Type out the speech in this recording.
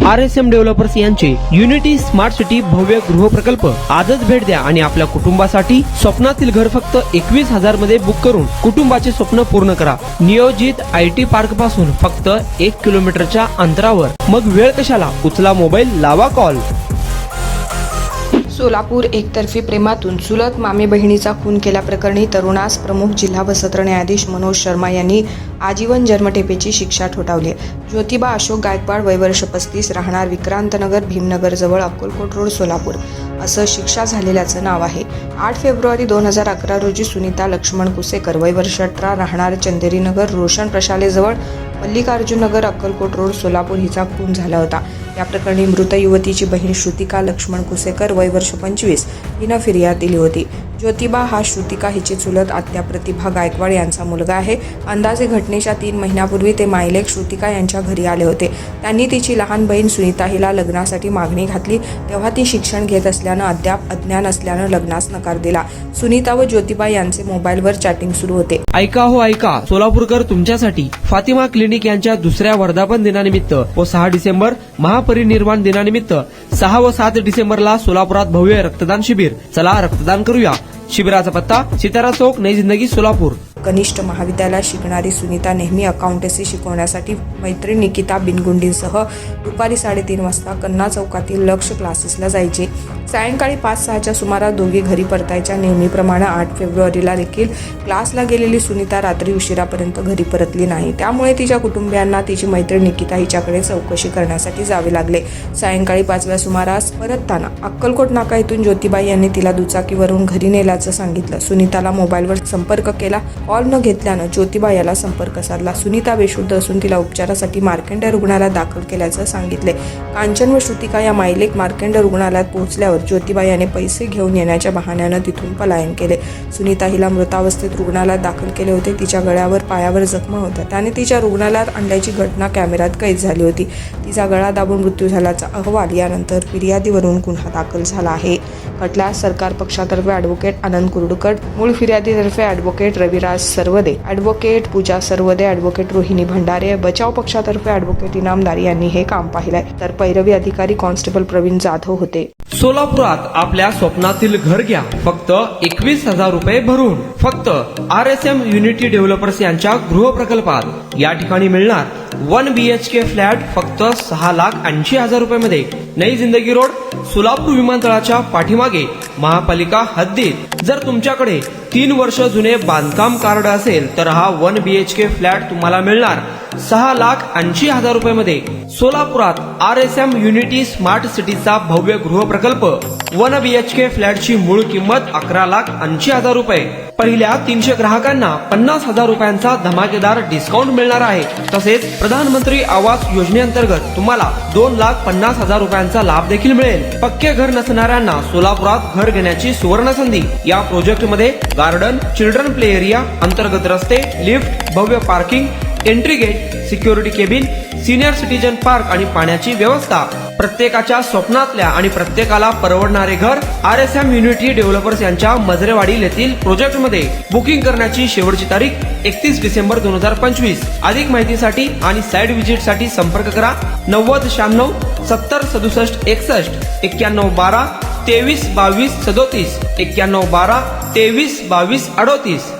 RSM developers यांचे unity smart city भव्य गृह प्रकल्प आजच भेट द्या आणि आपल्या कुटुंबासाठी स्वप्नातील घर फक्त 21,000 मध्ये बुक करून कुटुंबाचे स्वप्न पूर्ण करा। नियोजित IT पार्क पासून फक्त 1 किलोमीटरच्या अंतरावर। मग वेळ कशाला, उचला मोबाईल, लावा कॉल। सोलापूर एकतर्फी प्रेमातून चुलत मामे बहिणीचा खून केल्याप्रकरणी तरुणास प्रमुख जिल्हा व सत्र न्यायाधीश मनोज शर्मा यांनी आजीवन जन्मठेपेची शिक्षा ठोठावली। ज्योतिबा अशोक गायकवाड, वय वर्ष 35, राहणार विक्रांतनगर, भीमनगर जवळ अक्कलकोट रोड, सोलापूर असं शिक्षा झालेल्याचं नाव आहे। 8 फेब्रुवारी 2011 रोजी सुनीता लक्ष्मण कुसेकर, वय वर्ष 18, राहणार चंदेरीनगर, रोशन प्रशाले जवळ मल्लिकार्जुन नगर, अक्कलकोट रोड, सोलापूर हिचा खून झाला होता। या प्रकरणी मृत युवतीची बहीण श्रुतिका लक्ष्मण कुसेकर, वय वर्ष 25 हिनं फिर्याद दिली होती। ज्योतिबा हा श्रुतिका हिची चुलत आत्या प्रतिभा गायकवाड यांचा मुलगा आहे। अंदाजे घटनेच्या 3 महिन्यापूर्वी ते मायलेक श्रुतिका यांच्या घरी आले होते। त्यांनी तिची लहान बहीण सुनीता हिला लग्नासाठी मागणी घातली, तेव्हा ती शिक्षण घेत असल्यानं अद्याप अज्ञान असल्यानं लग्नास नकार दिला। सुनीता व ज्योतिबा यांचे मोबाईलवर चॅटिंग सुरू होते। ऐका हो ऐका, सोलापूरकर तुमच्यासाठी फातिमा क्लिनिक यांच्या दुसऱ्या वर्धापन दिनानिमित्त व 6 डिसेंबर महापरिनिर्वाण दिनानिमित्त 6 व 7 डिसेंबरला सोलापुरात भव्य रक्तदान शिबिर। चला रक्तदान करूया। शिबिराचा पत्ता सितारा चौक, नई जिंदगी, सोलापूर। कनिष्ठ महाविद्यालयात शिकणारी सुनीता नेहमी अकाउंटन्सी शिकवण्यासाठी मैत्रीण निकिता बिनगुंडींसह दुपारी 3:30 वाजता कन्ना चौकातील लक्ष क्लासेसला जायची। सायंकाळी 5-6च्या सुमारास दोघी घरी परतायच्या। नेहमीप्रमाणे 8 फेब्रुवारीला देखील क्लासला गेलेली सुनीता रात्री उशिरापर्यंत घरी परतली नाही। त्यामुळे तिच्या कुटुंबियांना तिची मैत्रीण निकिता हिच्याकडे चौकशी करण्यासाठी जावे लागले। सायंकाळी 5व्या सुमारास परतताना अक्कलकोट नाका येथून ज्योतिबाई यांनी तिला दुचाकीवरून घरी नेल्याचं सांगितलं। सुनीताला मोबाईलवर संपर्क केला, कॉल न घेतल्यानं ज्योतिबा याला संपर्क साधला। सुनीता बेशुद्ध असून तिला उपचारासाठी मार्कंडेय रुग्णालयात दाखल केल्याचं सांगितले। कांचन व श्रुतिका या मायलेक मार्कंडेय रुग्णालयात पोहोचल्यावर ज्योतिबा याने पैसे घेऊन येण्याच्या बहाण्यानं तिथून पलायन केले। सुनीता हिला मृतावस्थेत रुग्णालयात दाखल केले होते। तिच्या गळ्यावर पायावर जखमा होत्या। त्याने तिच्या रुग्णालयात आणल्याची घटना कॅमेऱ्यात कैद झाली होती। तिचा गळा दाबून मृत्यू झाल्याचा अहवाल यानंतर फिर्यादीवरून गुन्हा दाखल झाला आहे। खटल्यास सरकार पक्षातर्फे ॲडव्होकेट आनंद कुर्डुकट, मूळ फिर्यादीतर्फे ॲडव्होकेट रविराज सरवदे, ॲडव्होकेट पूजा सरवदे, ॲडव्होकेट रोहिणी भंडारे, बचाव पक्षातर्फे ॲडव्होकेट इनामदार यांनी हे काम पाहिलंय, तर पैरवी अधिकारी कॉन्स्टेबल प्रवीण जाधव होते। सोलापुरात आपल्या स्वप्नातील घर घ्या फक्त 21,000 रुपये भरून। फक्त RSM युनिटी डेव्हलपर्स यांच्या गृह प्रकल्पात या ठिकाणी मिळणार 1 BHK फ्लॅट फक्त 6,80,000 रुपये मध्ये। नई जिंदगी रोड, सोलापूर विमानतळाच्या पाठीमागे, महापालिका हद्दीत। जर तुमच्याकडे 3 वर्ष जुने बांधकाम कार्ड असेल तर हा 1 BHK फ्लॅट तुम्हाला मिळणार 6,80,000 रुपये मध्ये। सोलापुरात RSM युनिटी स्मार्ट सिटीचा भव्य गृह प्रकल्प 1 BHK फ्लॅटची मूळ किंमत 11,80,000 रुपये। पहिल्या 300 ग्राहकांना 50,000 रुपयांचा धमाकेदार डिस्काउंट मिळणार आहे। तसेच प्रधानमंत्री आवास योजनेअंतर्गत तुम्हाला 2,50,000 रुपयांचा लाभ देखील मिळेल। पक्के घर नसणाऱ्यांना सोलापुरात घर घेण्याची सुवर्ण संधी। या प्रोजेक्ट मध्ये गार्डन, चिल्ड्रन प्ले एरिया, अंतर्गत रस्ते, लिफ्ट, भव्य parking, entry gate, security cabin, senior citizen park आणि पाण्याची व्यवस्था। प्रत्येकाच्या स्वप्नातल्या आणि प्रत्येकाला परवडणारे घर RSM युनिटी डेव्हलपर्स यांच्या मजरेवाडी येथील प्रोजेक्ट मध्ये। बुकिंग करण्याची शेवटची तारीख 31 डिसेंबर 2025। अधिक माहितीसाठी आणि साइट व्हिजिट साठी संपर्क करा 9096 70 67 61, 91 12 23 22 37, 91 12 23 22 38।